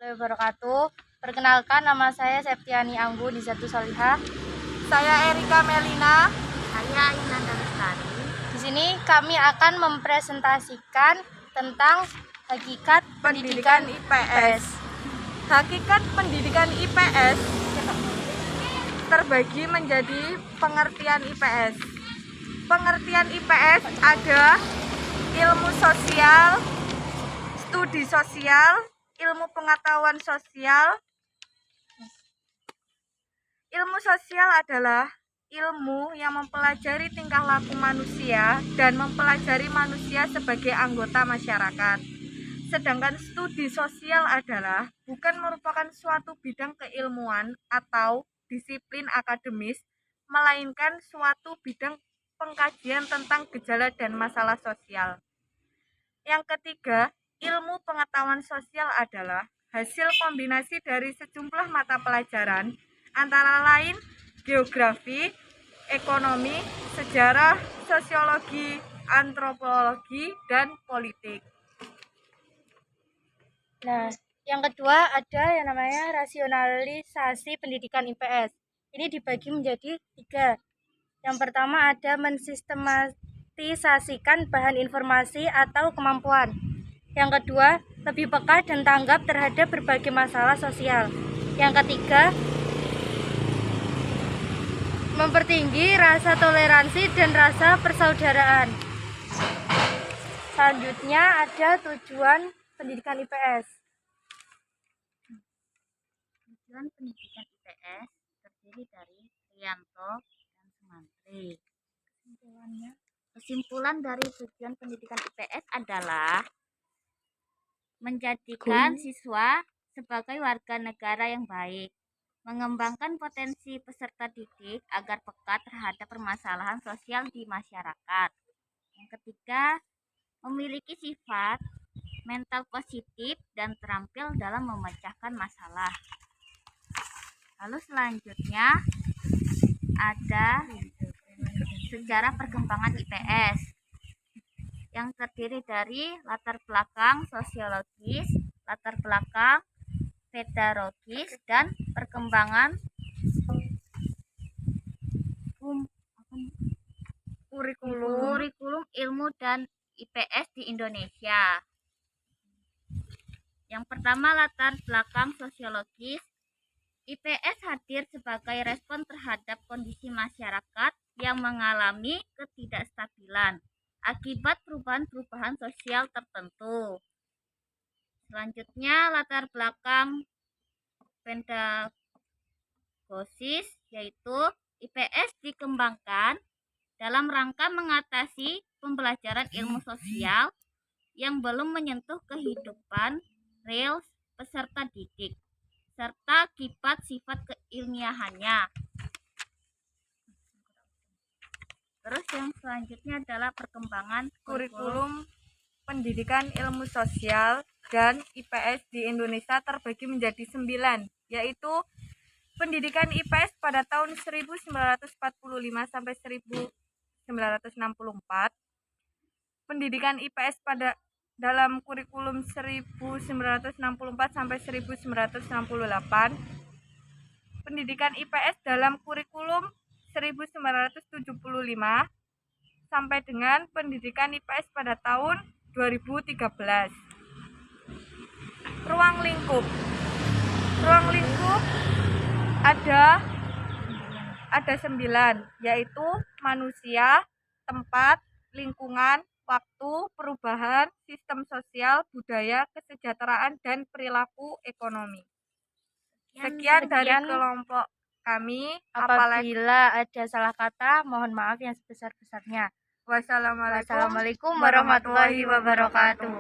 warahmatullahi wabarakatuh. Perkenalkan, nama saya Septiani Anggu Nizatu Salihah. Saya Erika Melina. Saya Inanda Lestari. Di sini kami akan mempresentasikan tentang hakikat pendidikan IPS. Hakikat pendidikan IPS terbagi menjadi pengertian IPS. Pengertian IPS ada ilmu sosial, studi sosial, ilmu pengetahuan sosial. Ilmu sosial adalah ilmu yang mempelajari tingkah laku manusia dan mempelajari manusia sebagai anggota masyarakat. Sedangkan studi sosial adalah bukan merupakan suatu bidang keilmuan atau disiplin akademis, melainkan suatu bidang pengkajian tentang gejala dan masalah sosial. Yang ketiga, ilmu pengetahuan sosial adalah hasil kombinasi dari sejumlah mata pelajaran, antara lain geografi, ekonomi, sejarah, sosiologi, antropologi, dan politik. Nah, yang kedua ada yang namanya rasionalisasi pendidikan IPS. Ini dibagi menjadi 3. Yang pertama ada mensistematisasikan bahan informasi atau kemampuan. Yang kedua, lebih peka dan tanggap terhadap berbagai masalah sosial. Yang ketiga, mempertinggi rasa toleransi dan rasa persaudaraan. Selanjutnya ada tujuan pendidikan IPS. Tujuan pendidikan IPS terdiri dari Rianto dan Sumantri. Kesimpulan dari tujuan pendidikan IPS adalah menjadikan siswa sebagai warga negara yang baik, mengembangkan potensi peserta didik agar peka terhadap permasalahan sosial di masyarakat. Yang ketiga, memiliki sifat mental positif dan terampil dalam memecahkan masalah. Lalu selanjutnya ada sejarah perkembangan IPS yang terdiri dari latar belakang sosiologis, latar belakang pedagogis, dan perkembangan kurikulum ilmu dan IPS di Indonesia. Yang pertama, latar belakang sosiologis. IPS hadir sebagai respon terhadap kondisi masyarakat yang mengalami ketidakstabilan akibat perubahan-perubahan sosial tertentu. Selanjutnya, latar belakang pedagogisis, yaitu IPS dikembangkan dalam rangka mengatasi pembelajaran ilmu sosial yang belum menyentuh kehidupan real peserta didik, serta akibat sifat keilmiahannya. Terus yang selanjutnya adalah perkembangan Kurikulum pendidikan ilmu sosial dan IPS di Indonesia terbagi menjadi 9, yaitu pendidikan IPS pada tahun 1945 sampai 1964, pendidikan IPS pada dalam kurikulum 1964 sampai 1968, pendidikan IPS dalam kurikulum 1975 sampai dengan pendidikan IPS pada tahun 2013. Ruang lingkup ada 9, yaitu manusia, tempat, lingkungan, waktu, perubahan, sistem sosial, budaya, kesejahteraan, dan perilaku ekonomi. Sekian dari kelompok kami. Apabila ada salah kata, mohon maaf yang sebesar-besarnya. Wassalamualaikum Wassalamualaikum warahmatullahi wabarakatuh.